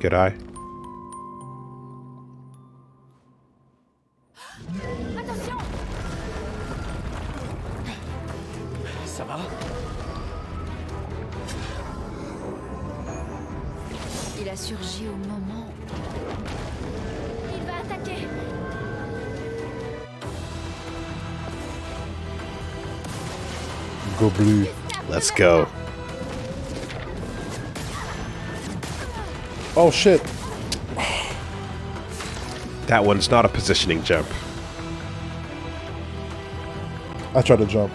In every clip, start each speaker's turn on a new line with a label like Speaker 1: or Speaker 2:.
Speaker 1: Good eye.
Speaker 2: Attention!
Speaker 3: Ça va?
Speaker 2: Il a surgi au moment. Il va attaquer.
Speaker 4: Go blue.
Speaker 1: Let's go.
Speaker 4: Oh shit.
Speaker 1: That one's not a positioning jump.
Speaker 4: I tried to jump.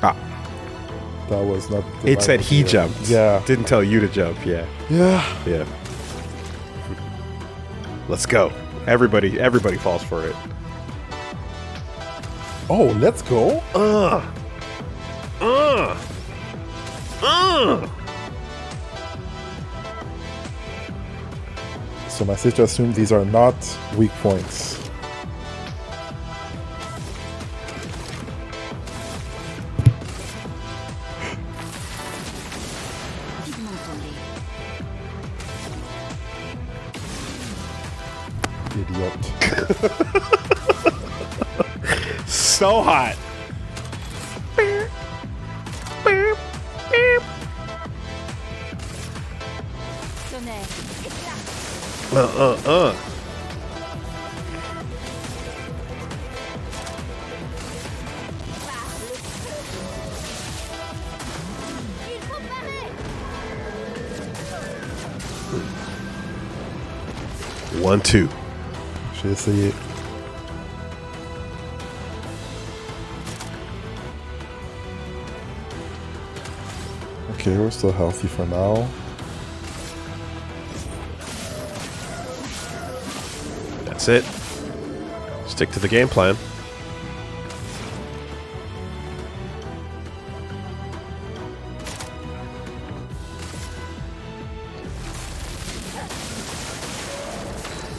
Speaker 1: Ah.
Speaker 4: That was not.
Speaker 1: It said he jumped.
Speaker 4: Yeah.
Speaker 1: Didn't tell you to jump. Yeah.
Speaker 4: Yeah.
Speaker 1: Yeah. Let's go. Everybody falls for it.
Speaker 4: Oh, let's go. So my sister assumed these are not weak points. Idiot.
Speaker 1: So hot.
Speaker 2: Tonnerre. Éclat. Il faut parer.
Speaker 1: One, two.
Speaker 4: J'ai essayé. Okay, we're still healthy for now.
Speaker 1: That's it. Stick to the game plan.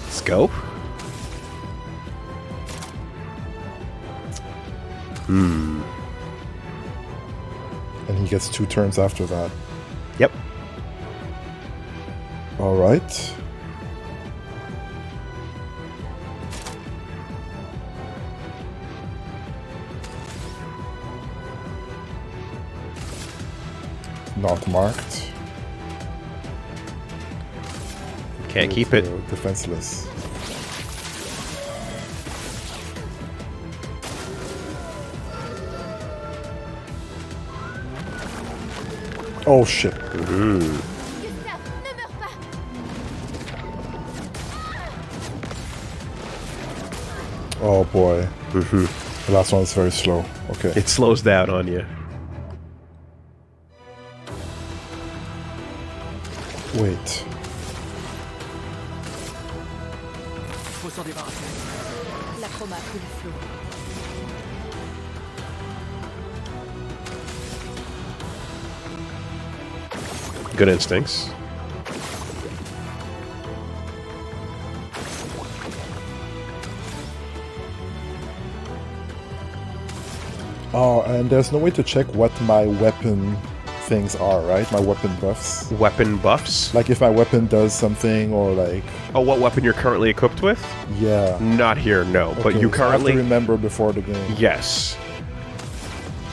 Speaker 1: Let's go.
Speaker 4: And he gets 2 turns after that.
Speaker 1: Yep.
Speaker 4: Alright. Not marked.
Speaker 1: Can't keep it.
Speaker 4: Defenseless. Oh shit.
Speaker 2: Gustave, ne meurs pas.
Speaker 4: Oh boy. The last one is very slow. Okay.
Speaker 1: It slows down on you.
Speaker 4: Wait.
Speaker 3: Faut s'en débarrasser.
Speaker 2: La chroma a pris le flot.
Speaker 1: Good instincts.
Speaker 4: Oh, and there's no way to check what my weapon things are, right? My weapon buffs.
Speaker 1: Weapon buffs?
Speaker 4: Like if my weapon does something or like...
Speaker 1: Oh, what weapon you're currently equipped with?
Speaker 4: Yeah.
Speaker 1: Not here, no. But you
Speaker 4: Okay, so I
Speaker 1: currently...
Speaker 4: have to remember before the game.
Speaker 1: Yes.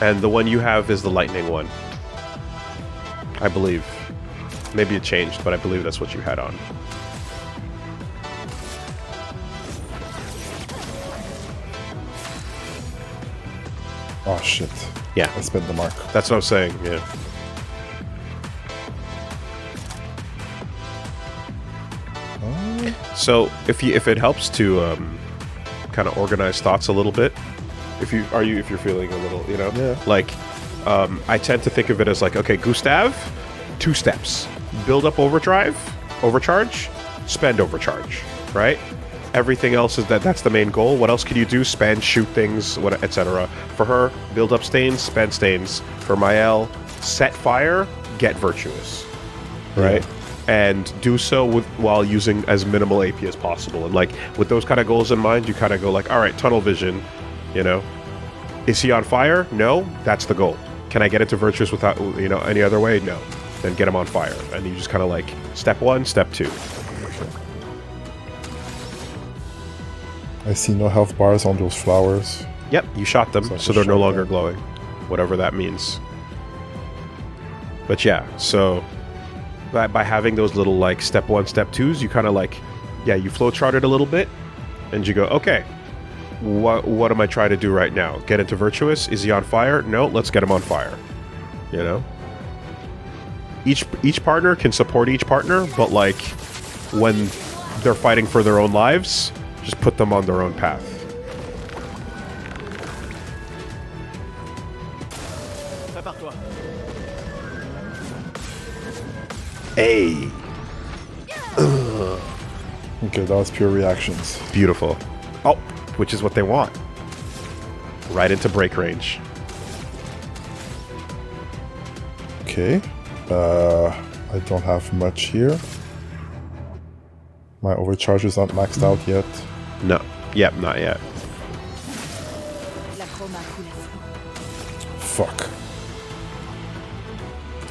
Speaker 1: And the one you have is the lightning one. I believe. Maybe it changed, but I believe that's what you had on.
Speaker 4: Oh shit.
Speaker 1: Yeah.
Speaker 4: I spent the mark.
Speaker 1: That's what I'm saying, yeah. So if it helps to kind of organize thoughts a little bit, if you're feeling a little, you know,
Speaker 4: Yeah.
Speaker 1: like I tend to think of it as like, okay, Gustave, 2 steps: build up overcharge, spend overcharge, right? Everything else is that's the main goal. What else can you do? Spend, shoot things, etc. For her, build up stains, spend stains. For Mael, set fire, get virtuous, right?
Speaker 4: Yeah.
Speaker 1: And do so while using as minimal AP as possible. And like with those kind of goals in mind, you kind of go like, all right, tunnel vision, you know, is he on fire? No, that's the goal. Can I get into virtuous without, you know, any other way? No. Then get him on fire. And you just kind of like step 1, step 2.
Speaker 4: I see no health bars on those flowers.
Speaker 1: Yep, you shot them,
Speaker 4: So I
Speaker 1: so
Speaker 4: can
Speaker 1: they're no
Speaker 4: shot
Speaker 1: longer
Speaker 4: them.
Speaker 1: glowing. Whatever that means. But yeah, so by having those little like step 1, step 2s, you kind of like, yeah, you flowchart it a little bit, and you go, okay, what am I trying to do right now? Get into Virtuous? Is he on fire? No, let's get him on fire. You know? Each partner can support each partner, but like when they're fighting for their own lives, just put them on their own path.
Speaker 3: Prépare-toi.
Speaker 1: Hey,
Speaker 4: Okay, that was pure reactions.
Speaker 1: beautiful. Oh, which is what they want. Right into break range.
Speaker 4: Okay. I don't have much here. My overcharge is not maxed out yet.
Speaker 1: No. Yep, not yet.
Speaker 2: La chroma coule à flot.
Speaker 4: Fuck.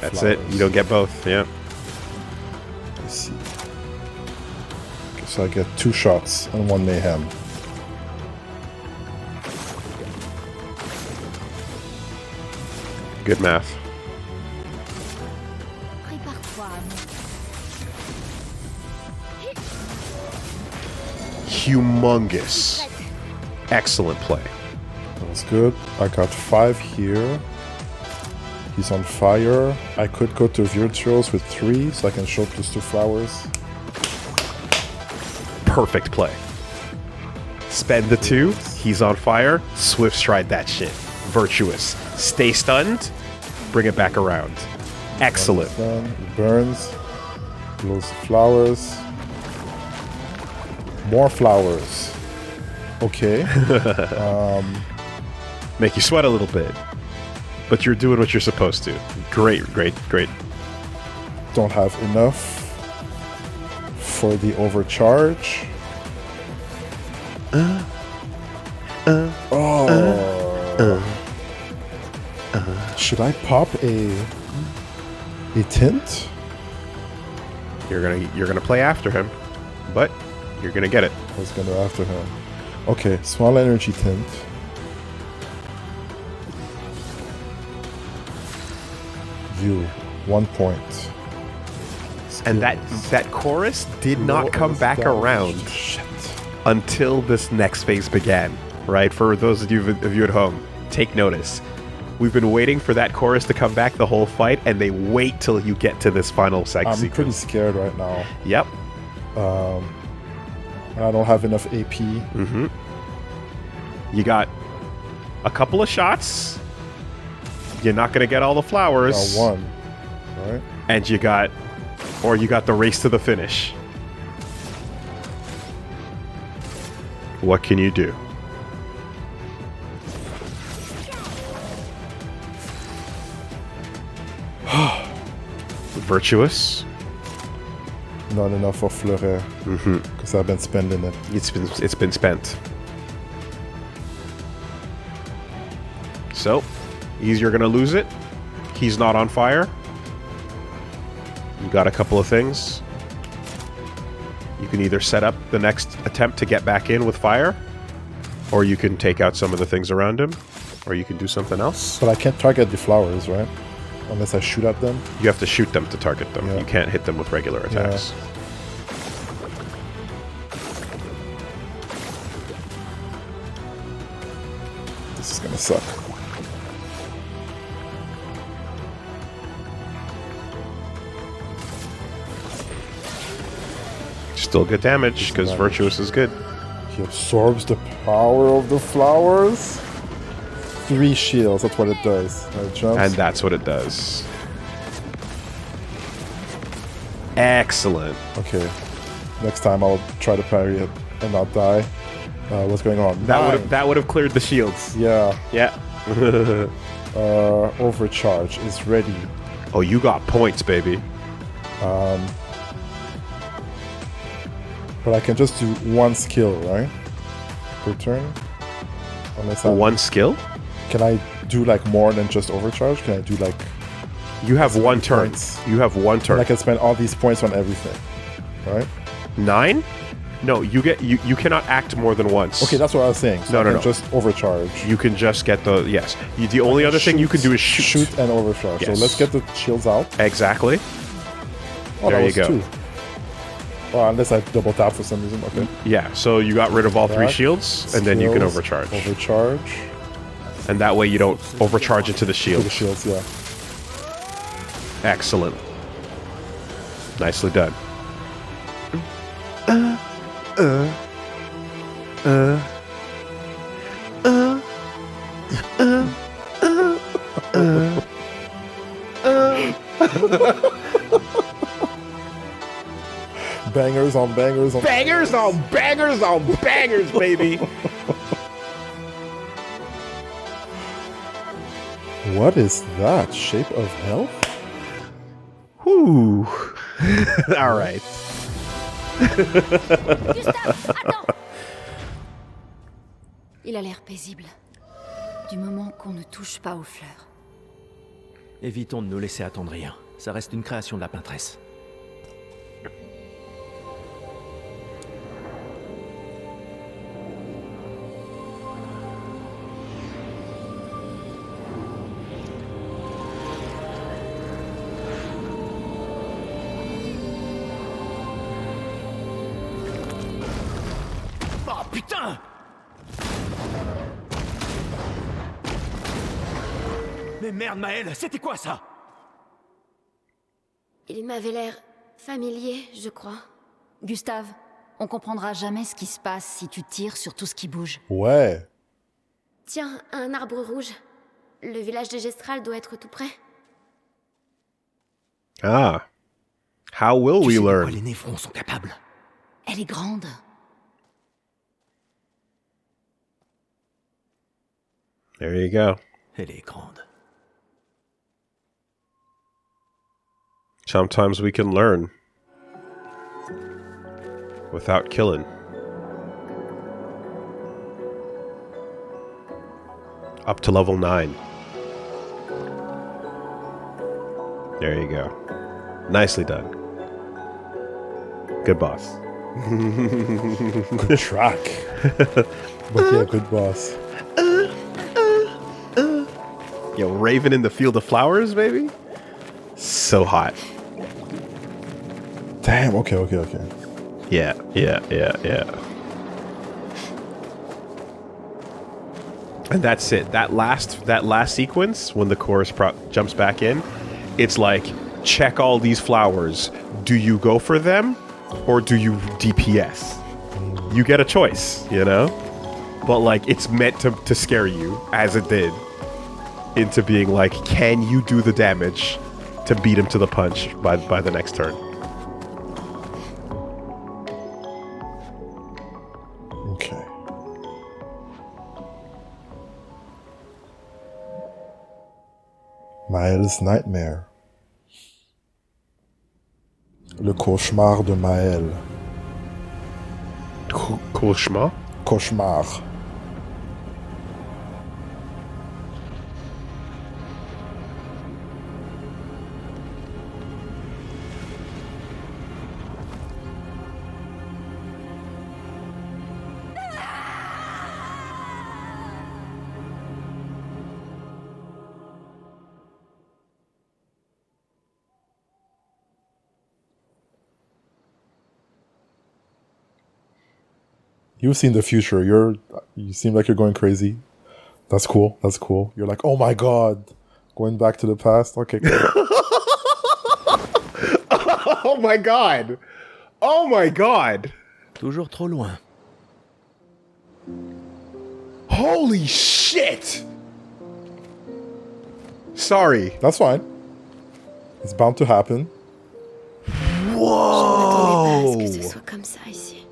Speaker 1: That's
Speaker 4: Flowers.
Speaker 1: it. You don't get both. Yeah.
Speaker 4: Let's see. Okay, so I get 2 shots and 1 mayhem.
Speaker 1: Good math.
Speaker 2: Prépare-toi à mon
Speaker 1: Humongous. Excellent play.
Speaker 4: That was good. I got 5 here. He's on fire. I could go to Virtuos with 3, so I can show plus 2 flowers.
Speaker 1: Perfect play. Spend the 2. He's on fire. Swift stride that shit. Virtuous. Stay stunned. Bring it back around. Excellent.
Speaker 4: Done. It burns. Blows the flowers. More flowers. Okay.
Speaker 1: Make you sweat a little bit. But you're doing what you're supposed to. Great, great, great.
Speaker 4: Don't have enough for the overcharge. Should I pop a tint?
Speaker 1: You're gonna play after him, but you're gonna get it.
Speaker 4: I was gonna after him. Okay, small energy tint. You, 1 point.
Speaker 1: And that chorus did not come back around
Speaker 4: Shit.
Speaker 1: until this next phase began, right? For those of you at home, take notice. We've been waiting for that chorus to come back the whole fight, and they wait till you get to this final
Speaker 4: I'm
Speaker 1: sequence.
Speaker 4: pretty scared right now.
Speaker 1: Yep.
Speaker 4: And I don't have enough AP.
Speaker 1: You got a couple of shots. You're not going to get all the flowers.
Speaker 4: 1. Right?
Speaker 1: And you got the race to the finish. What can you do? Virtuous.
Speaker 4: Not enough for Fleuret. Because I've been spending it.
Speaker 1: It's been spent. So, you're gonna lose it. He's not on fire. You got a couple of things. You can either set up the next attempt to get back in with fire, or you can take out some of the things around him, or you can do something else.
Speaker 4: But I can't target the flowers, right? Unless I shoot at them.
Speaker 1: You have to shoot them to target them.
Speaker 4: Yeah.
Speaker 1: You can't hit them with regular attacks.
Speaker 4: This is gonna suck.
Speaker 1: Still good damage, because
Speaker 4: damage.
Speaker 1: Virtuous is good.
Speaker 4: He absorbs the power of the flowers. 3 shields, that's what it does. It jumps.
Speaker 1: And that's what it does. Excellent.
Speaker 4: Okay. Next time I'll try to parry it and not die. What's going on?
Speaker 1: That would have cleared the shields.
Speaker 4: Yeah.
Speaker 1: Yeah.
Speaker 4: Overcharge is ready.
Speaker 1: Oh, you got points, baby.
Speaker 4: But I can just do 1 skill, right? Per turn? Unless I...
Speaker 1: One skill?
Speaker 4: Can I do like more than just overcharge? Can I do like...
Speaker 1: You have one turn.
Speaker 4: points.
Speaker 1: You have one
Speaker 4: And
Speaker 1: turn.
Speaker 4: I can spend all these points on everything, right?
Speaker 1: 9? No, you cannot act more than once.
Speaker 4: Okay, that's what I was saying. So
Speaker 1: No.
Speaker 4: Just overcharge.
Speaker 1: You can just get the yes. The only other thing you can do is shoot.
Speaker 4: Shoot and overcharge.
Speaker 1: Yes.
Speaker 4: So let's get the shields out.
Speaker 1: Exactly.
Speaker 4: Oh,
Speaker 1: There
Speaker 4: that
Speaker 1: you
Speaker 4: was
Speaker 1: go.
Speaker 4: 2. Oh, unless I double tap for some reason. Okay.
Speaker 1: Yeah. So you got rid of all 3
Speaker 4: Back,
Speaker 1: shields, and then you can
Speaker 4: skills,
Speaker 1: overcharge.
Speaker 4: Overcharge.
Speaker 1: And that way you don't overcharge into the
Speaker 4: To
Speaker 1: shield.
Speaker 4: the shields, yeah.
Speaker 1: Excellent. Nicely done.
Speaker 4: Bangers on bangers on
Speaker 1: Bangers on bangers on bangers, baby.
Speaker 4: What is that? Shape of health?
Speaker 1: Whew. All right.
Speaker 2: Gustave, attends. Il a l'air paisible. Du moment qu'on ne touche pas aux fleurs.
Speaker 3: Évitons de nous laisser attendrir. Ça reste une création de la peintresse. Oh putain! Mais merde, Maël, c'était quoi ça?
Speaker 2: Il m'avait l'air familier, je crois.
Speaker 5: Gustave, on comprendra jamais ce qui se passe si tu tires sur tout ce qui bouge.
Speaker 4: Ouais.
Speaker 2: Tiens, un arbre rouge. Le village de Gestral doit être tout près.
Speaker 1: Ah. How will
Speaker 3: Tu
Speaker 1: we
Speaker 3: sais de quoi
Speaker 1: learn?
Speaker 3: les névrons sont capables?
Speaker 5: Elle est grande.
Speaker 1: There you go.
Speaker 3: Elle est grande.
Speaker 1: Sometimes we can learn without killing. Up to level 9. There you go. Nicely done. Good boss.
Speaker 4: Good track. But yeah, good boss.
Speaker 1: Yo, Raven in the Field of Flowers, baby? So hot.
Speaker 4: Damn, okay.
Speaker 1: Yeah. And that's it. That last sequence, when the chorus jumps back in, it's like, check all these flowers. Do you go for them, or do you DPS? You get a choice, you know? But like, it's meant to scare you, as it did, into being like, can you do the damage to beat him to the punch by the next turn?
Speaker 4: Okay. Maël's Nightmare. Le cauchemar de Maël.
Speaker 1: Cauchemar?
Speaker 4: Cauchemar. You've seen the future. You seem like you're going crazy. That's cool. You're like, oh my god. Going back to the past? Okay, cool.
Speaker 1: Oh my god! Oh my god!
Speaker 3: Toujours trop loin.
Speaker 1: Holy shit! Sorry.
Speaker 4: That's fine. It's bound to happen.
Speaker 2: Je m'attendais pas à ce que ce
Speaker 1: Whoa!
Speaker 2: soit comme ça ici.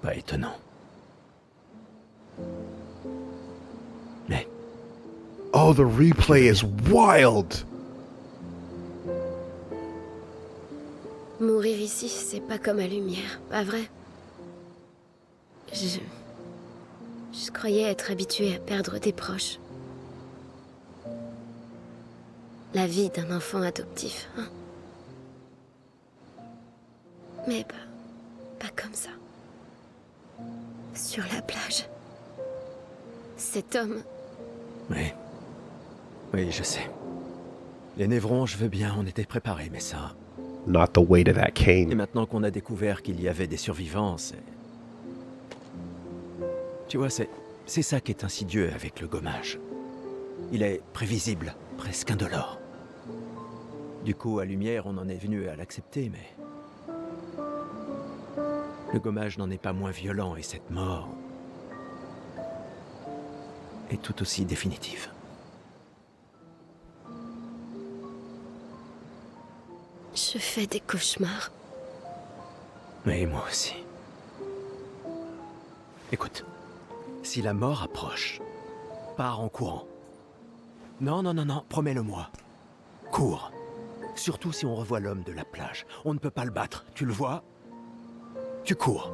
Speaker 3: Pas étonnant. Mais
Speaker 1: Oh, the replay is wild!
Speaker 2: Mourir ici, c'est pas comme à Lumière, pas vrai? Je croyais être habituée à perdre des proches. La vie d'un enfant adoptif, hein. Mais
Speaker 6: Pas comme ça. Sur la plage. Cet homme...
Speaker 3: Oui. Oui, je sais. Les névrons, je veux bien, on était préparés, mais ça...
Speaker 1: Not the weight of that
Speaker 3: Et
Speaker 1: cane.
Speaker 3: maintenant qu'on a découvert qu'il y avait des survivants, c'est... Tu vois, c'est ça qui est insidieux avec le gommage. Il est prévisible, presque indolore. Du coup, à Lumière, on en est venu à l'accepter, mais... Le gommage n'en est pas moins violent et cette mort... est tout aussi définitive.
Speaker 6: Je fais des cauchemars.
Speaker 3: Oui, moi aussi. Écoute, si la mort approche, pars en courant. Non, non, non, non, promets-le-moi. Cours. Surtout si on revoit l'homme de la plage. On ne peut pas le battre, tu le vois? Tu cours.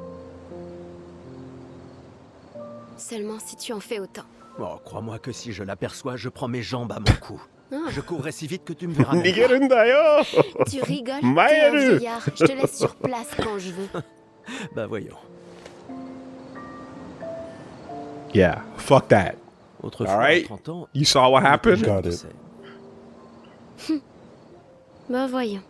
Speaker 6: Seulement si tu en fais autant.
Speaker 3: Oh, crois-moi que si je l'aperçois, je prends mes jambes à mon cou. Je courrai si vite que tu me verras même pas.
Speaker 1: Nigerundayo!
Speaker 6: Tu rigoles? T'es un
Speaker 1: Maëru!
Speaker 6: vieillard. Je te laisse sur place quand je veux.
Speaker 3: Bah voyons.
Speaker 1: Yeah, fuck that.
Speaker 3: Autrefois,
Speaker 1: Alright.
Speaker 3: à 30 ans...
Speaker 1: You saw what happened?
Speaker 3: je
Speaker 4: Got
Speaker 3: le
Speaker 4: it.
Speaker 3: sais.
Speaker 6: Bah voyons.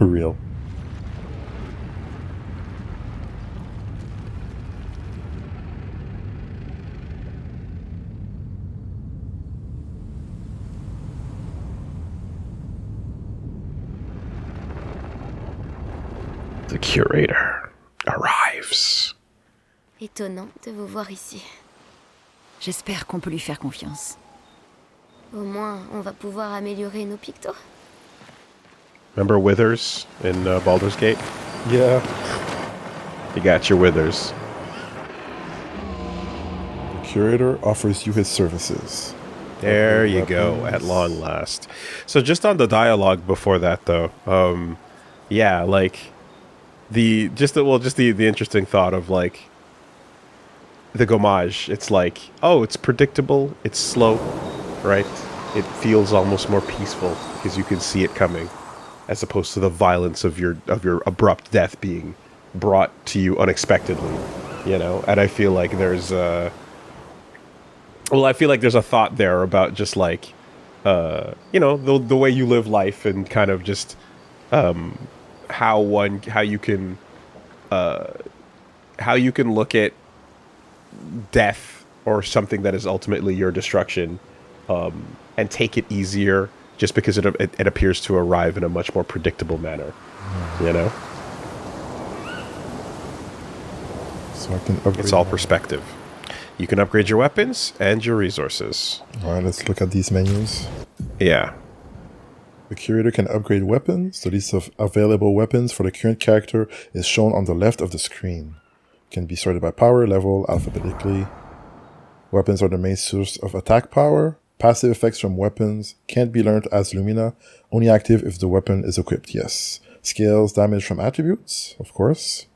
Speaker 4: Real.
Speaker 1: The curator arrives.
Speaker 6: Étonnant de vous voir ici.
Speaker 5: J'espère qu'on peut lui faire confiance.
Speaker 6: Au moins, on va pouvoir améliorer nos pictos.
Speaker 1: Remember Withers in Baldur's Gate?
Speaker 4: Yeah.
Speaker 1: You got your Withers.
Speaker 4: The curator offers you his services.
Speaker 1: There you go, at long last. So just on the dialogue before that, though, yeah, like the interesting thought of like the gommage. It's like, oh, it's predictable, it's slow, right? It feels almost more peaceful because you can see it coming, as opposed to the violence of your abrupt death being brought to you unexpectedly, you know. And I feel like there's a thought there about just like, you know, the way you live life and kind of just how you can look at death or something that is ultimately your destruction, and take it easier just because it appears to arrive in a much more predictable manner, you know.
Speaker 4: So I can upgrade.
Speaker 1: It's all perspective. You can upgrade your weapons and your resources.
Speaker 4: Alright, let's look at these menus.
Speaker 1: Yeah.
Speaker 4: The curator can upgrade weapons. The list of available weapons for the current character is shown on the left of the screen. Can be sorted by power level alphabetically. Weapons are the main source of attack power. Passive effects from weapons can't be learned as Lumina, only active if the weapon is equipped, yes. Scales damage from attributes, of course.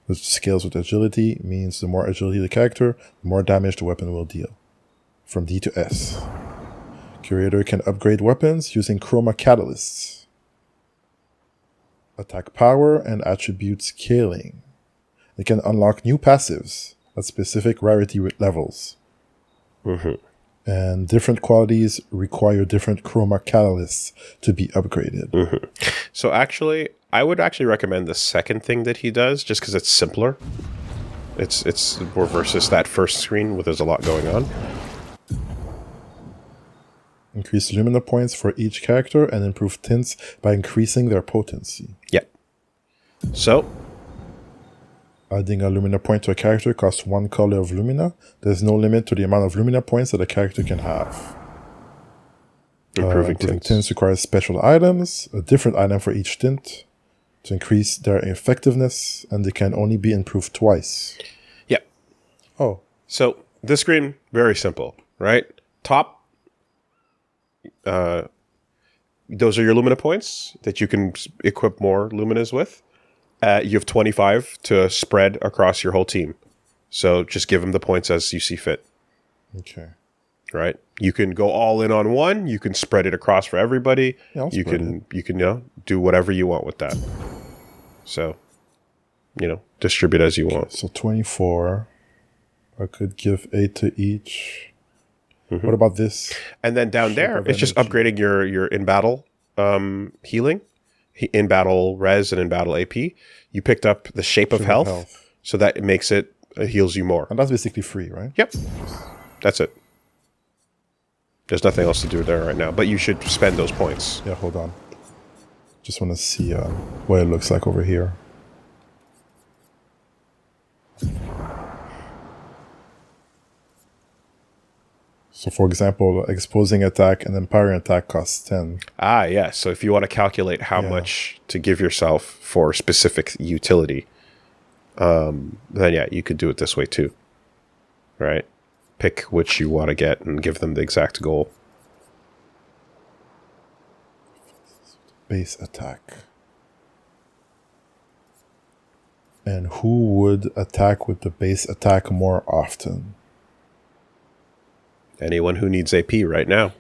Speaker 4: The scales with agility means the more agility the character, the more damage the weapon will deal. From D to S. Curator can upgrade weapons using chroma catalysts. Attack power and attribute scaling. It can unlock new passives at specific rarity levels. And different qualities require different chroma catalysts to be upgraded.
Speaker 1: So actually, I would actually recommend the second thing that he does, just because it's simpler. It's more versus that first screen where there's a lot going on.
Speaker 4: Increase Lumina points for each character and improve tints by increasing their potency.
Speaker 1: Yep. So,
Speaker 4: Adding a Lumina point to a character costs 1 color of Lumina. There's no limit to the amount of Lumina points that a character can have.
Speaker 1: improving
Speaker 4: Improving
Speaker 1: tints.
Speaker 4: tints requires special items, a different item for each tint, to increase their effectiveness, and they can only be improved twice.
Speaker 1: Yep.
Speaker 4: Oh,
Speaker 1: So, this screen, very simple, right? Top, those are your Lumina points that you can equip more Luminas with. You have 25 to spread across your whole team. So just give them the points as you see fit.
Speaker 4: okay.
Speaker 1: right? You can go all in on one. You can spread it across for everybody.
Speaker 4: Yeah, I'll
Speaker 1: you
Speaker 4: spread
Speaker 1: can you know, do whatever you want with that. So, you know, distribute as you want.
Speaker 4: So 24. I could give 8 to each. What about this?
Speaker 1: And then down
Speaker 4: Shape
Speaker 1: there,
Speaker 4: of
Speaker 1: it's just
Speaker 4: energy.
Speaker 1: upgrading your in battle healing, in battle res and in battle AP. You picked up the shape of health, so that it makes it heals you more.
Speaker 4: And that's basically free, right?
Speaker 1: Yep, that's it. There's nothing else to do there right now, but you should spend those points.
Speaker 4: Yeah, hold on. Just want to see what it looks like over here. So, for example, exposing attack and empowering attack costs 10.
Speaker 1: Ah, yes. So if you want to calculate how much to give yourself for specific utility, then yeah, you could do it this way too, right? Pick which you want to get and give them the exact goal.
Speaker 4: Base attack. And who would attack with the base attack more often?
Speaker 1: Anyone who needs AP right now.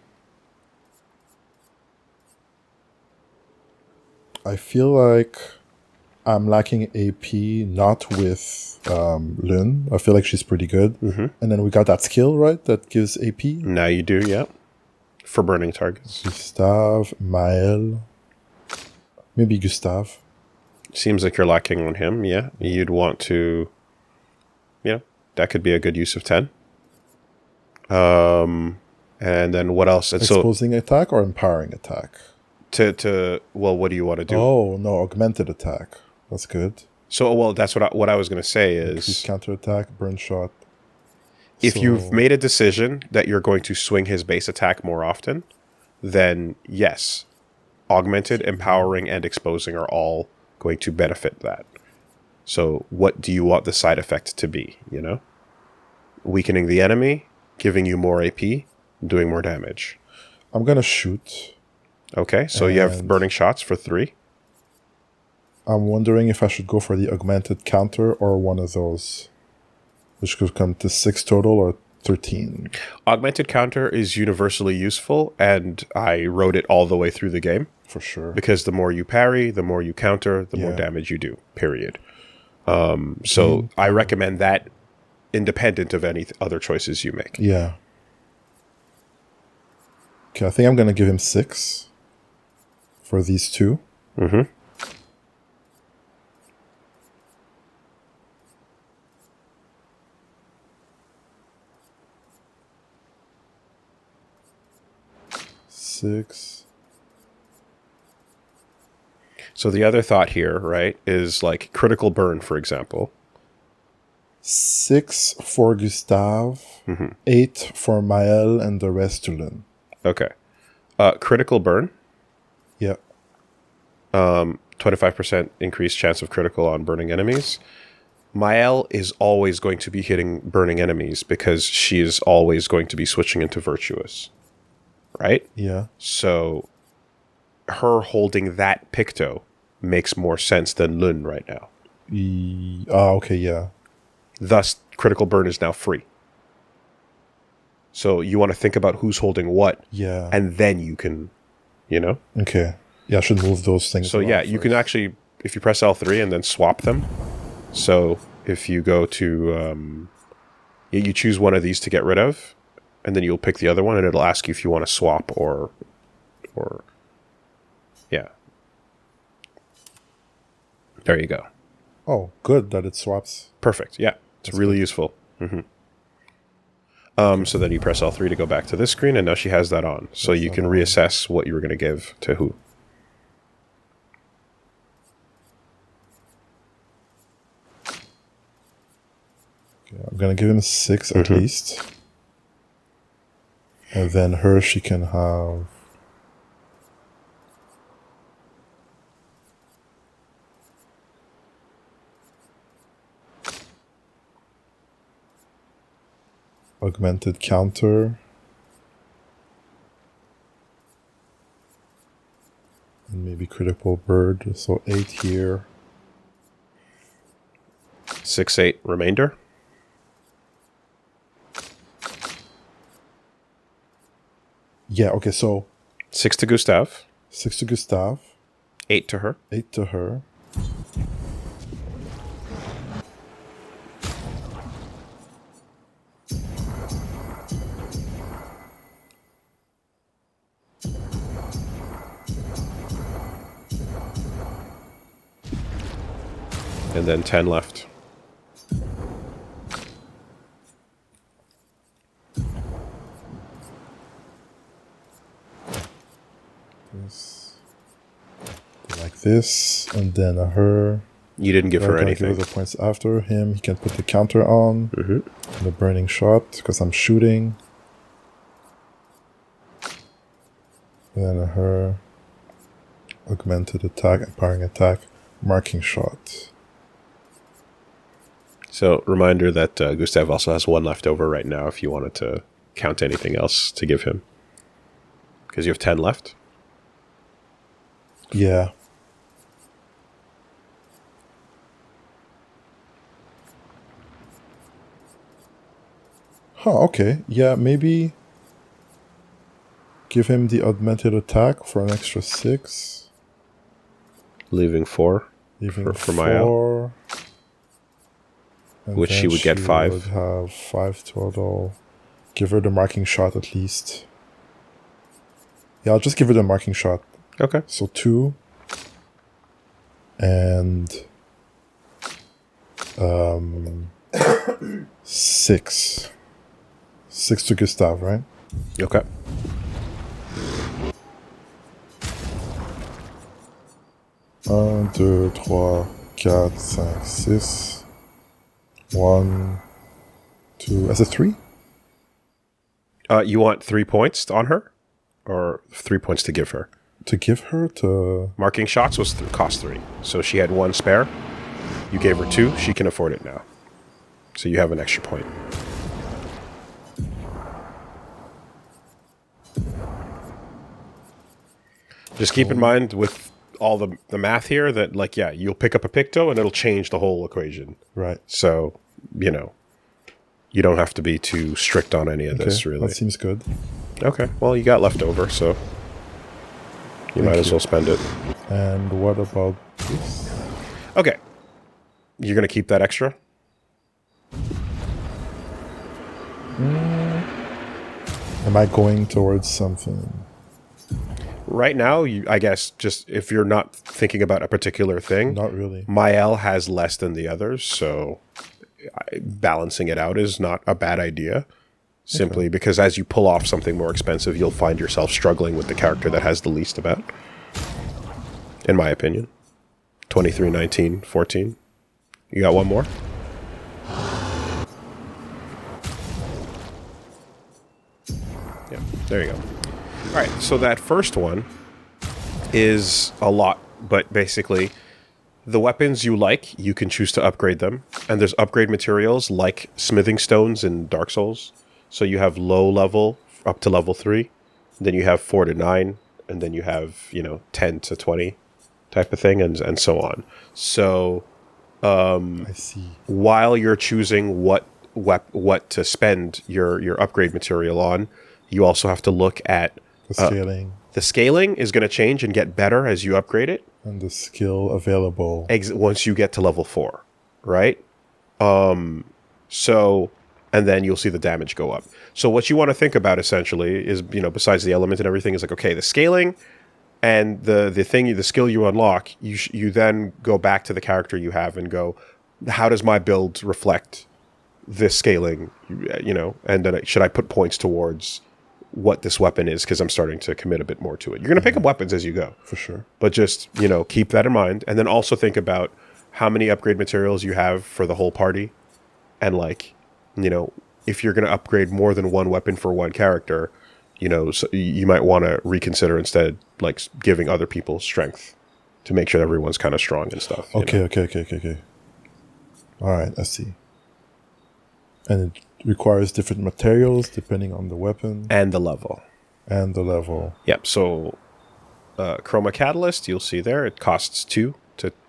Speaker 4: I feel like I'm lacking AP not with Lune. I feel like she's pretty good. And then we got that skill, right? That gives AP.
Speaker 1: Now you do, yeah. For burning targets.
Speaker 4: Gustave, Maël. Maybe Gustave.
Speaker 1: Seems like you're lacking on him, yeah. You'd want to, you know, that could be a good use of 10. And then what else? And
Speaker 4: Exposing attack or empowering attack?
Speaker 1: Well, what do you want to do?
Speaker 4: Oh, no, augmented attack. That's good.
Speaker 1: So, well, that's what I was going to say
Speaker 4: Increase
Speaker 1: is,
Speaker 4: counter attack, burn shot.
Speaker 1: if
Speaker 4: So-
Speaker 1: you've made a decision that you're going to swing his base attack more often, then yes, augmented, empowering, and exposing are all going to benefit that. So what do you want the side effect to be, you know? Weakening the enemy, giving you more AP, doing more damage.
Speaker 4: I'm going to shoot.
Speaker 1: Okay, so you have
Speaker 4: And-
Speaker 1: burning shots for 3.
Speaker 4: I'm wondering if I should go for the augmented counter or one of those, which could come to 6 total or 13.
Speaker 1: Augmented counter is universally useful, and I wrote it all the way through the game,
Speaker 4: For sure.
Speaker 1: because the more you parry, the more you counter, the more
Speaker 4: Yeah.
Speaker 1: damage you do, period. So I recommend that independent of any other choices you make.
Speaker 4: Yeah. Okay, I think I'm going to give him 6 for these two.
Speaker 1: Mm-hmm.
Speaker 4: Six.
Speaker 1: So the other thought here, right, is like critical burn, for example.
Speaker 4: 6 for Gustave, 8 for Maël, and the rest to Lune.
Speaker 1: Okay. Critical burn,
Speaker 4: Yeah.
Speaker 1: 25% increased chance of critical on burning enemies. Maël is always going to be hitting burning enemies because she is always going to be switching into virtuous, right?
Speaker 4: Yeah.
Speaker 1: So her holding that Picto makes more sense than Lune right now.
Speaker 4: Okay, yeah.
Speaker 1: Thus, critical burn is now free. So you want to think about who's holding what,
Speaker 4: Yeah.
Speaker 1: and then you can, you know?
Speaker 4: Okay. Yeah, I should move those things
Speaker 1: So
Speaker 4: around
Speaker 1: yeah, you can
Speaker 4: first.
Speaker 1: actually, if you press L3 and then swap them. So if you go to, you choose one of these to get rid of, and then you'll pick the other one, and it'll ask you if you want to swap or, yeah. There you go.
Speaker 4: Oh, good that it swaps.
Speaker 1: Perfect. Yeah, it's really useful. So then you press L3 to go back to this screen, and now she has that on. So you can reassess what you were going to give to who.
Speaker 4: Okay, I'm going to give him 6 at least. And then her, she can have... augmented counter. And maybe critical bird. So 8 here.
Speaker 1: 6/8 remainder.
Speaker 4: Yeah, okay, so
Speaker 1: 6 to Gustav.
Speaker 4: 6 to Gustav,
Speaker 1: 8 to her.
Speaker 4: 8 to her.
Speaker 1: And then 10 left.
Speaker 4: Like this, and then her.
Speaker 1: You didn't give her anything.
Speaker 4: Give her the points after him. He can put the counter on. The burning shot, because I'm shooting. Then her. Augmented attack, empowering attack, marking shot.
Speaker 1: So, reminder that Gustav also has 1 left over right now if you wanted to count anything else to give him. Because you have 10 left.
Speaker 4: Yeah. Huh, okay. Yeah, maybe give him the augmented attack for an extra 6.
Speaker 1: Leaving 4
Speaker 4: Leaving
Speaker 1: for Maya.
Speaker 4: 4. And
Speaker 1: Which
Speaker 4: then
Speaker 1: she would get 5.
Speaker 4: Would have 5 total. Give her the marking shot at least. Yeah, I'll just give her the marking shot.
Speaker 1: Okay.
Speaker 4: So 2. And 6. 6 to Gustav, right?
Speaker 1: Okay.
Speaker 4: Un, deux, trois, quatre, cinq, six. 1, 2. As a 3?
Speaker 1: You want 3 points on her? Or 3 points to give her?
Speaker 4: To give her to...
Speaker 1: Marking shots was cost 3. So she had 1 spare. You gave her 2. She can afford it now. So you have an extra point. Just keep in mind with all the math here that, like, yeah, you'll pick up a Picto and it'll change the whole equation.
Speaker 4: Right.
Speaker 1: So, you know, you don't have to be too strict on any of this, really.
Speaker 4: That seems good.
Speaker 1: Okay. Well, you got left over, so you might as well spend it.
Speaker 4: And what about this?
Speaker 1: Okay. You're going to keep that extra?
Speaker 4: Am I going towards something?
Speaker 1: Right now, I guess, just if you're not thinking about a particular thing,
Speaker 4: Not really.
Speaker 1: Mael has less than the others, so balancing it out is not a bad idea. Simply because as you pull off something more expensive, you'll find yourself struggling with the character that has the least amount. In my opinion. 23, 19, 14. You got one more? Yeah, there you go. All right, so that first one is a lot, but basically the weapons you like, you can choose to upgrade them. And there's upgrade materials like smithing stones in Dark Souls. So you have low level up to level 3, then you have 4 to 9, and then you have, 10 to 20 type of thing, and so on. So
Speaker 4: I see.
Speaker 1: while you're choosing what to spend your upgrade material on, you also have to look at
Speaker 4: The scaling.
Speaker 1: the scaling is going to change and get better as you upgrade it.
Speaker 4: And the skill available.
Speaker 1: Once you get to level 4, right? And then you'll see the damage go up. So what you want to think about essentially is, besides the element and everything, is like, okay, the scaling and the skill you unlock, you then go back to the character you have and go, how does my build reflect this scaling? And then should I put points towards what this weapon is, because I'm starting to commit a bit more to it. You're going to pick up weapons as you go.
Speaker 4: For sure.
Speaker 1: But just, keep that in mind. And then also think about how many upgrade materials you have for the whole party. And if you're going to upgrade more than one weapon for one character, so you might want to reconsider instead, like, giving other people strength to make sure everyone's kind of strong and stuff.
Speaker 4: Okay. All right, I see. And it requires different materials depending on the weapon.
Speaker 1: And the level.
Speaker 4: Yep,
Speaker 1: so Chroma Catalyst, you'll see there, it costs 2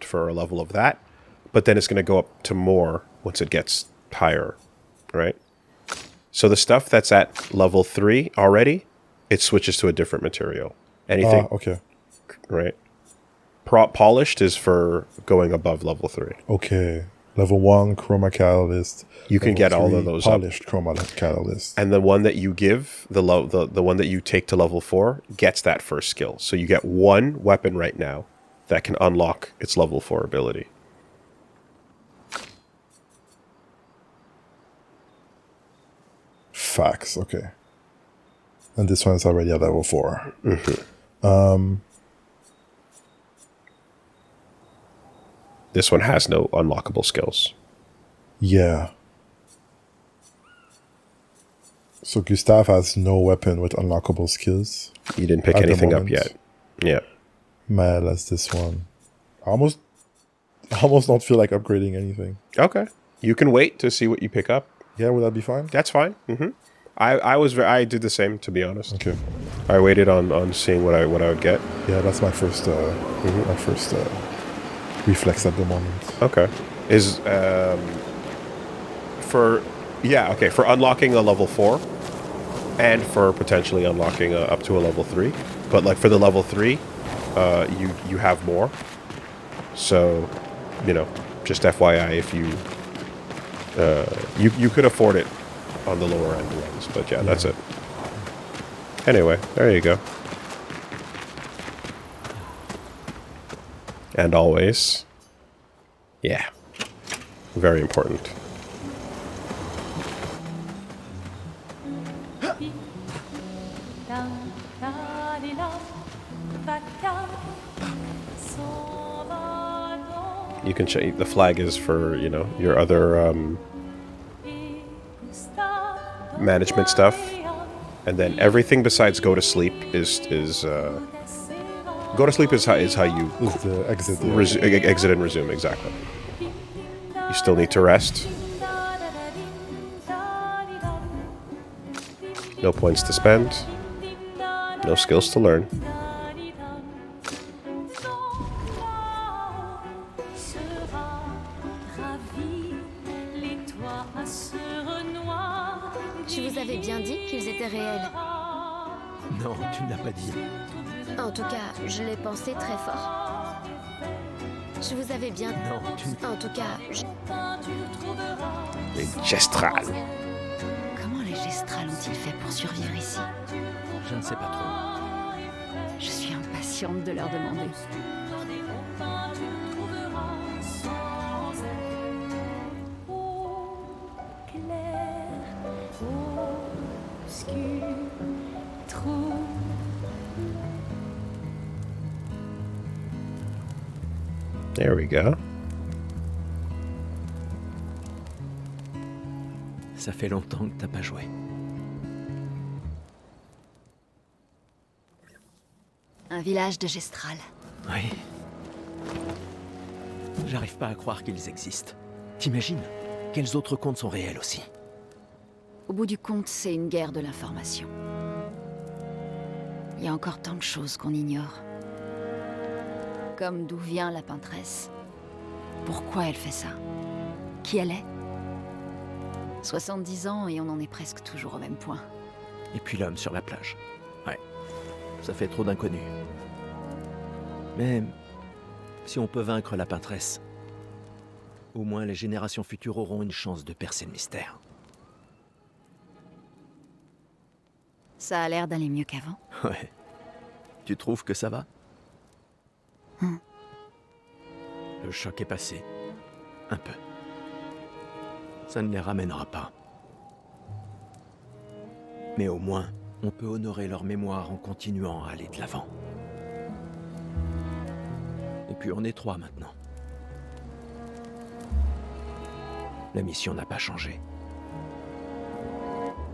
Speaker 1: for a level of that. But then it's going to go up to more once it gets higher, right? So the stuff that's at level 3 already, it switches to a different material. Anything,
Speaker 4: Okay.
Speaker 1: right? Polished is for going above level 3.
Speaker 4: Okay. Level 1 chroma catalyst.
Speaker 1: You can
Speaker 4: Level
Speaker 1: get all
Speaker 4: 3
Speaker 1: of those up.
Speaker 4: polished chroma catalyst.
Speaker 1: And the one that you give, the one that you take to level 4, gets that first skill. So you get one weapon right now that can unlock its level 4 ability.
Speaker 4: Facts. Okay. And this one's already at level 4.
Speaker 1: This one has no unlockable skills.
Speaker 4: Yeah. So Gustav has no weapon with unlockable skills.
Speaker 1: You didn't pick
Speaker 4: At the
Speaker 1: anything up
Speaker 4: moment.
Speaker 1: yet. Yeah.
Speaker 4: Man, that's this one. I almost don't feel like upgrading anything.
Speaker 1: Okay. You can wait to see what you pick up.
Speaker 4: Yeah, would that be fine?
Speaker 1: That's fine. I did the same, to be honest.
Speaker 4: Okay.
Speaker 1: I waited on seeing what I would get.
Speaker 4: Yeah, that's my first reflex at the moment.
Speaker 1: Okay. Is for unlocking a level 4 and for potentially unlocking up to a level 3. But like for the level 3, you have more. So, just FYI, if you could afford it on the lower end ones, but yeah, that's it. Anyway, there you go. And always, yeah, very important. You can check, the flag is for, your other management stuff. And then everything besides go to sleep is go to sleep is how you
Speaker 4: Is the exit.
Speaker 1: exit and resume, exactly. You still need to rest. No points to spend. No skills to learn.
Speaker 6: Je vous avais bien dit qu'ils étaient réels.
Speaker 3: Non, tu ne l'as pas dit.
Speaker 6: En tout cas, je l'ai pensé très fort. Je vous avais bien...
Speaker 3: Non, tu ne...
Speaker 6: En tout cas,
Speaker 1: Les gestrales.
Speaker 5: Comment les gestrales ont-ils fait pour survivre ici?
Speaker 3: Je ne sais pas trop.
Speaker 5: Je suis impatiente de leur demander.
Speaker 1: There we go.
Speaker 3: Ça fait longtemps que t'as pas joué.
Speaker 5: Un village de gestrales.
Speaker 3: Oui. J'arrive pas à croire qu'ils existent. T'imagines? Quels autres contes sont réels aussi?
Speaker 5: Au bout du compte, c'est une guerre de l'information. Il y a encore tant de choses qu'on ignore. Comme d'où vient la peintresse. Pourquoi elle fait ça? Qui elle est? 70 ans et on en est presque toujours au même point.
Speaker 3: Et puis l'homme sur la plage. Ouais. Ça fait trop d'inconnus. Mais si on peut vaincre la peintresse, au moins les générations futures auront une chance de percer le mystère.
Speaker 5: Ça a l'air d'aller mieux qu'avant.
Speaker 3: Ouais. Tu trouves que ça va? Le choc est passé. Un peu. Ça ne les ramènera pas. Mais au moins, on peut honorer leur mémoire en continuant à aller de l'avant. Et puis on est 3 maintenant. La mission n'a pas changé.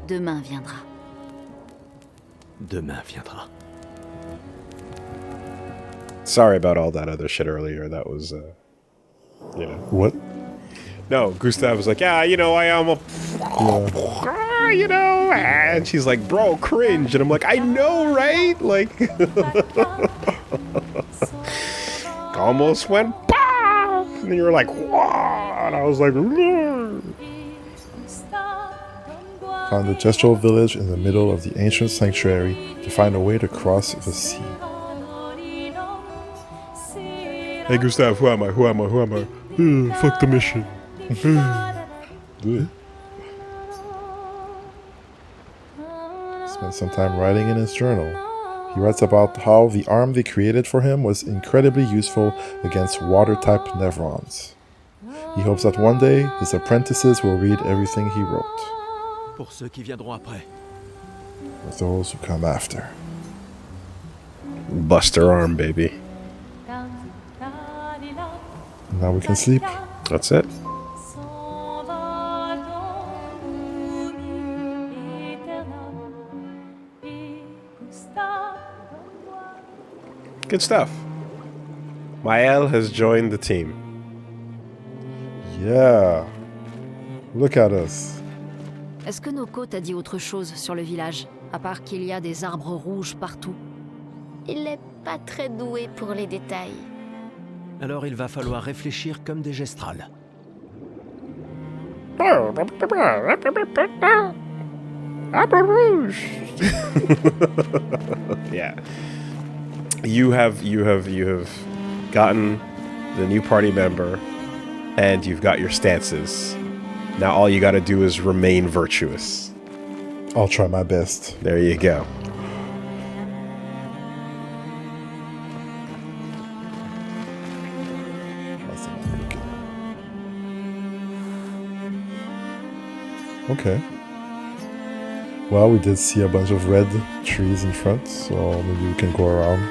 Speaker 5: Demain viendra.
Speaker 3: Demain viendra.
Speaker 1: Sorry about all that other shit earlier. That was,
Speaker 4: What?
Speaker 1: No, Gustav was like, yeah, I am a... and she's like, bro, cringe. And I'm like, I know, right? Like... almost went, bah! And you were like, what? And I was like,
Speaker 4: Found a gestural village in the middle of the ancient sanctuary to find a way to cross the sea.
Speaker 1: Hey Gustav, who am I? Fuck the mission.
Speaker 4: Do it. Spent some time writing in his journal. He writes about how the arm they created for him was incredibly useful against water-type Nevrons. He hopes that one day his apprentices will read everything he wrote.
Speaker 3: Pour ceux qui viendront après.
Speaker 4: For those who come after.
Speaker 1: Buster arm, baby.
Speaker 4: Now we can sleep.
Speaker 1: That's it. Good stuff. Maël has joined the team.
Speaker 4: Yeah. Look at us.
Speaker 5: Est-ce que Noko t'a dit autre chose sur le village, à part qu'il y a des arbres rouges partout?
Speaker 6: Il n'est pas très doué pour les détails.
Speaker 3: Alors il va falloir réfléchir comme des gestrales.
Speaker 1: Yeah. You have gotten the new party member, and you've got your stances. Now all you got to do is remain virtuous.
Speaker 4: I'll try my best.
Speaker 1: There you go.
Speaker 4: Okay. Well, we did see a bunch of red trees in front, so maybe we can go around.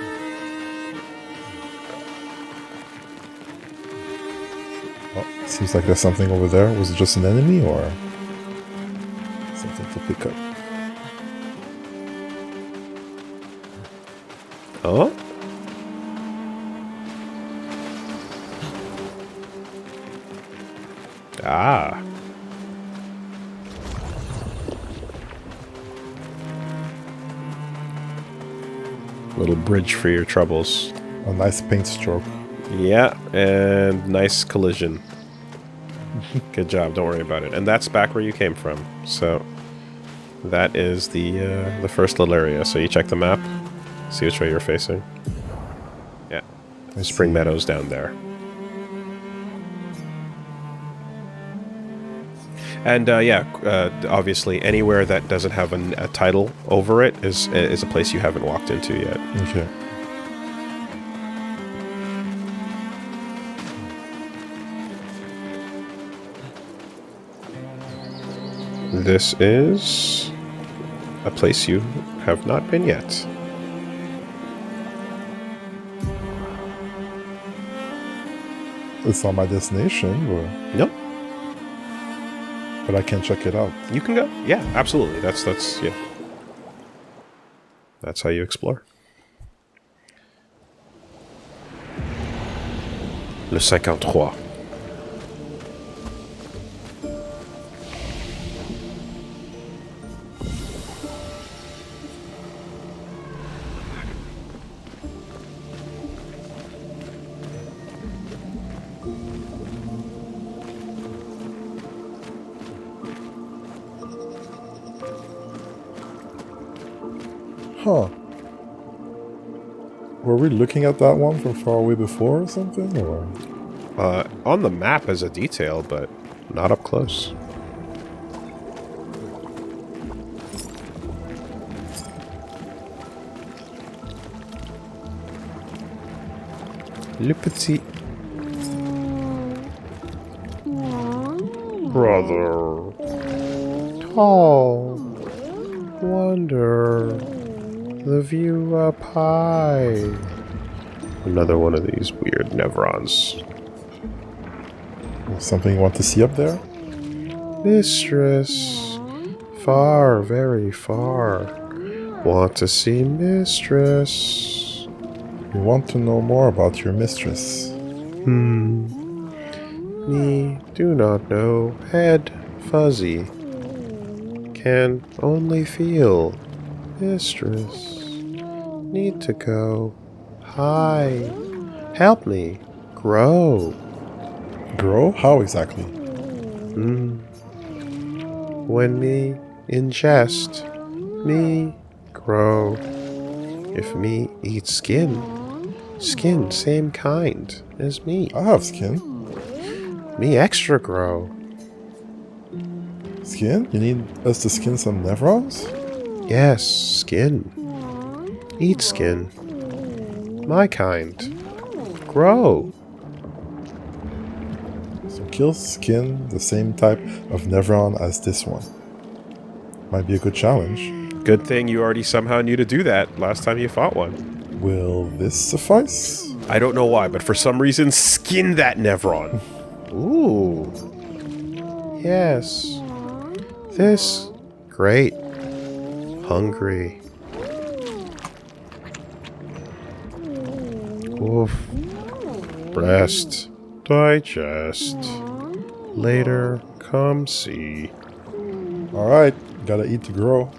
Speaker 4: Oh, seems like there's something over there. Was it just an enemy or something to pick up?
Speaker 1: Oh? Ah. Little bridge for your troubles.
Speaker 4: A nice paint stroke.
Speaker 1: Yeah, and nice collision. Good job, don't worry about it. And that's back where you came from. So that is the first little area. So you check the map, see which way you're facing. Yeah. Spring Meadows down there. And obviously anywhere that doesn't have a title over it is a place you haven't walked into yet.
Speaker 4: Okay.
Speaker 1: This is a place you have not been yet.
Speaker 4: It's not my destination, or...
Speaker 1: Nope.
Speaker 4: But I can check it out.
Speaker 1: You can go. Yeah, absolutely. That's yeah. That's how you explore. Le 53.
Speaker 4: Huh. Were we looking at that one from far away before or something, or...?
Speaker 1: On the map as a detail, but not up close. Le petit brother. Tall. Wonder. The view up high. Another one of these weird Nevrons.
Speaker 4: Something you want to see up there?
Speaker 1: Mistress. Far, very far. Want to see Mistress.
Speaker 4: We want to know more about your mistress.
Speaker 1: Me do not know. Head fuzzy. Can only feel. Mistress. Need to go. High. Help me. Grow.
Speaker 4: Grow? How exactly?
Speaker 1: When me ingest, me grow. If me eat skin, skin same kind as me.
Speaker 4: I have skin.
Speaker 1: Me extra grow.
Speaker 4: Skin? You need us to skin some Nevrons?
Speaker 1: Yes, skin. Eat skin. My kind. Grow.
Speaker 4: So kill skin, the same type of Nevron as this one. Might be a good challenge.
Speaker 1: Good thing you already somehow knew to do that last time you fought one.
Speaker 4: Will this suffice?
Speaker 1: I don't know why, but for some reason, skin that Nevron. Ooh. Yes. This. Great. Hungry. Oof. Rest. Digest. Later, come see.
Speaker 4: Alright, gotta eat to grow.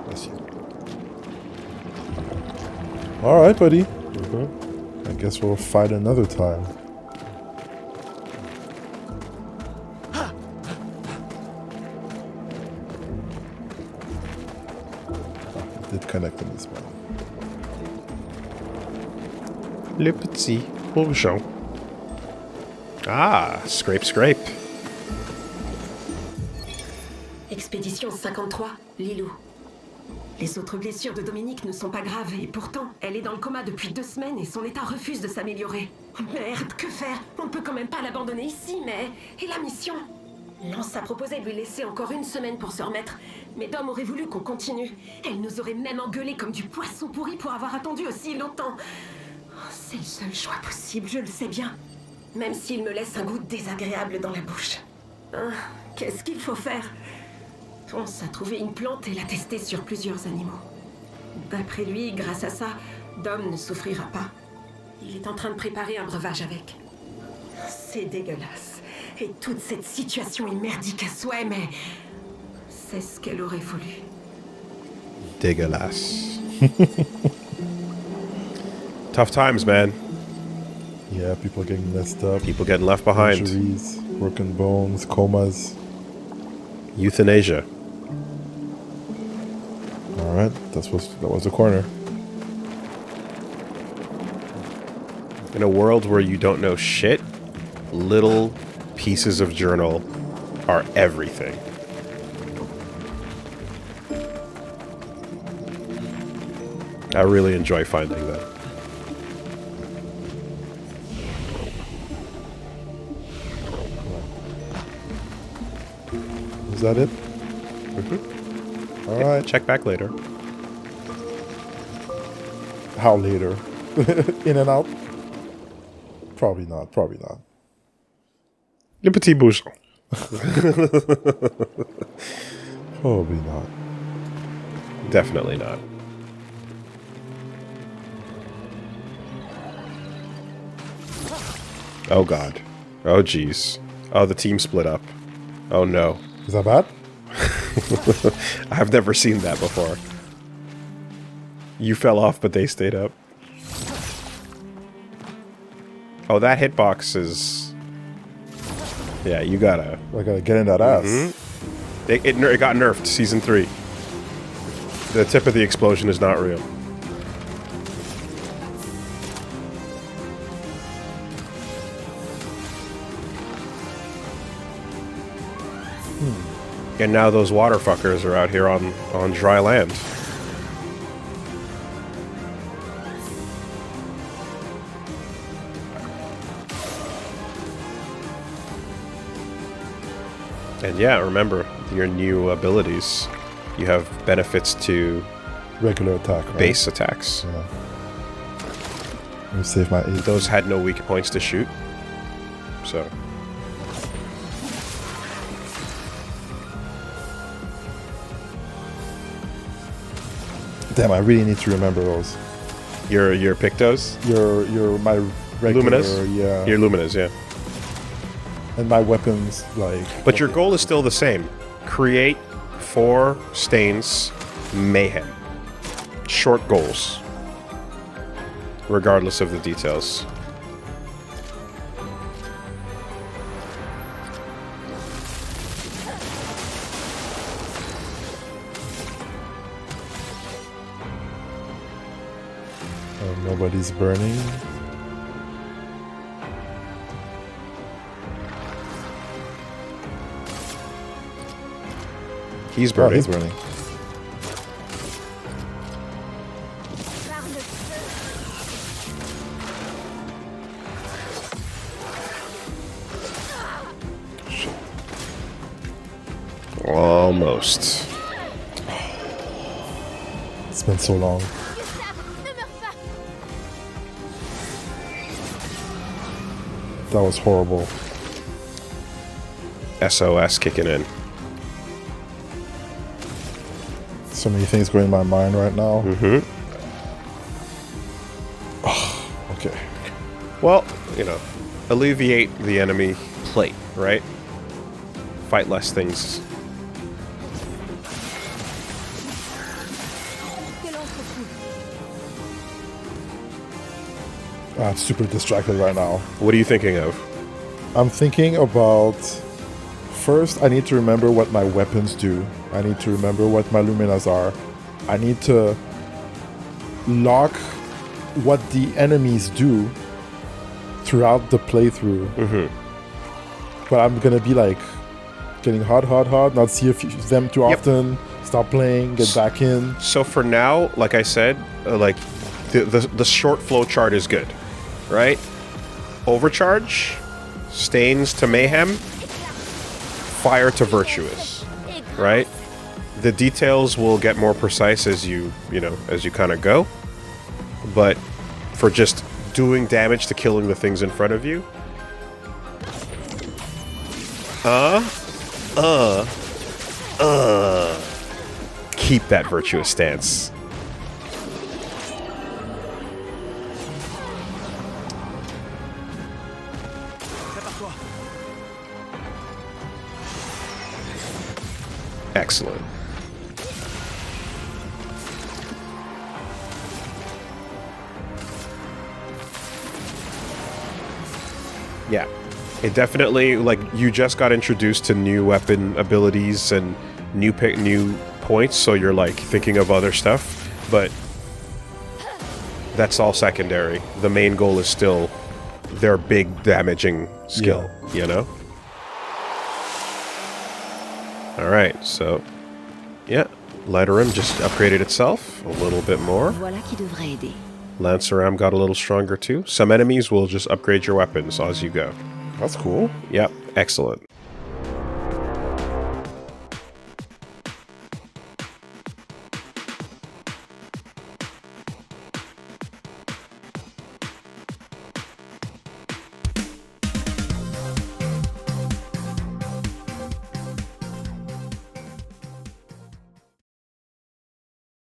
Speaker 4: Bless you. Alright, buddy. I guess we'll fight another time. It did connect in this one.
Speaker 1: Le petit bourgeon. Ah, scrape, scrape.
Speaker 7: Expédition 53, Lilou. Les autres blessures de Dominique ne sont pas graves et pourtant, elle est dans le coma depuis 2 semaines et son état refuse de s'améliorer. Merde, que faire? On ne peut quand même pas l'abandonner ici, mais... Et la mission? Lance a proposé de lui laisser encore 1 semaine pour se remettre, mais Dom aurait voulu qu'on continue. Elle nous aurait même engueulé comme du poisson pourri pour avoir attendu aussi longtemps. Oh, c'est le seul choix possible, je le sais bien. Même s'il me laisse un goût désagréable dans la bouche. Ah, qu'est-ce qu'il faut faire? Ponce a trouvé une plante et l'a testée sur plusieurs animaux. D'après lui, grâce à ça, Dom ne souffrira pas. Il est en train de préparer un breuvage avec. C'est dégueulasse. Et toute cette situation est merdique à souhait, mais... c'est ce qu'elle aurait voulu.
Speaker 1: Dégueulasse. Tough times, man.
Speaker 4: Yeah, people getting messed up.
Speaker 1: People getting left behind.
Speaker 4: Injuries, broken bones, comas.
Speaker 1: Euthanasia.
Speaker 4: Alright, that was the corner.
Speaker 1: In a world where you don't know shit, little pieces of journal are everything. I really enjoy finding them.
Speaker 4: Is that it? Alright.
Speaker 1: Check back later.
Speaker 4: How later? In and out? Probably not, probably not.
Speaker 1: Le petit bourgeon.
Speaker 4: Probably not.
Speaker 1: Definitely not. Oh god. Oh jeez. Oh, the team split up. Oh no.
Speaker 4: Is that bad?
Speaker 1: I've never seen that before. You fell off, but they stayed up. Oh, that hitbox is... Yeah, you gotta...
Speaker 4: I gotta get in that ass.
Speaker 1: It got nerfed, Season 3. The tip of the explosion is not real. And now those water fuckers are out here on dry land. And yeah, remember, your new abilities, you have benefits to
Speaker 4: Regular attack, right?
Speaker 1: base attacks.
Speaker 4: Yeah. Let me save my 8.
Speaker 1: Those had no weak points to shoot. So...
Speaker 4: Damn, I really need to remember those.
Speaker 1: Your Pictos?
Speaker 4: Your my regular,
Speaker 1: Luminous?
Speaker 4: yeah.
Speaker 1: Your Luminous, yeah.
Speaker 4: And my weapons, like...
Speaker 1: But your goal is still the same. Create 4 stains mayhem. Short goals. Regardless of the details.
Speaker 4: Nobody's burning.
Speaker 1: He's
Speaker 4: Oh,
Speaker 1: burning.
Speaker 4: he's burning.
Speaker 1: Almost.
Speaker 4: It's been so long. That was horrible.
Speaker 1: SOS kicking in.
Speaker 4: So many things going in my mind right now.
Speaker 1: Mm-hmm.
Speaker 4: Okay.
Speaker 1: Well, you know, alleviate the enemy plate, right? Fight less things.
Speaker 4: I'm super distracted right now.
Speaker 1: What are you thinking of?
Speaker 4: I'm thinking about... First, I need to remember what my weapons do. I need to remember what my luminas are. I need to lock what the enemies do throughout the playthrough.
Speaker 1: Mm-hmm.
Speaker 4: But I'm gonna be like getting hot, not see them too often, stop playing, get back in.
Speaker 1: So for now, like I said, like the short flow chart is good, right? Overcharge, stains to mayhem, fire to virtuous, right? The details will get more precise as you kind of go. But for just doing damage to killing the things in front of you, keep that virtuous stance. Excellent. Yeah. It definitely, like, you just got introduced to new weapon abilities and new points, so you're, like, thinking of other stuff, but that's all secondary. The main goal is still their big damaging skill, you know? Alright, so, yeah, Lighterem just upgraded itself a little bit more.
Speaker 5: Voilà qui devrait aider.
Speaker 1: Lanceram got a little stronger too. Some enemies will just upgrade your weapons as you go.
Speaker 4: That's cool.
Speaker 1: Yep, excellent.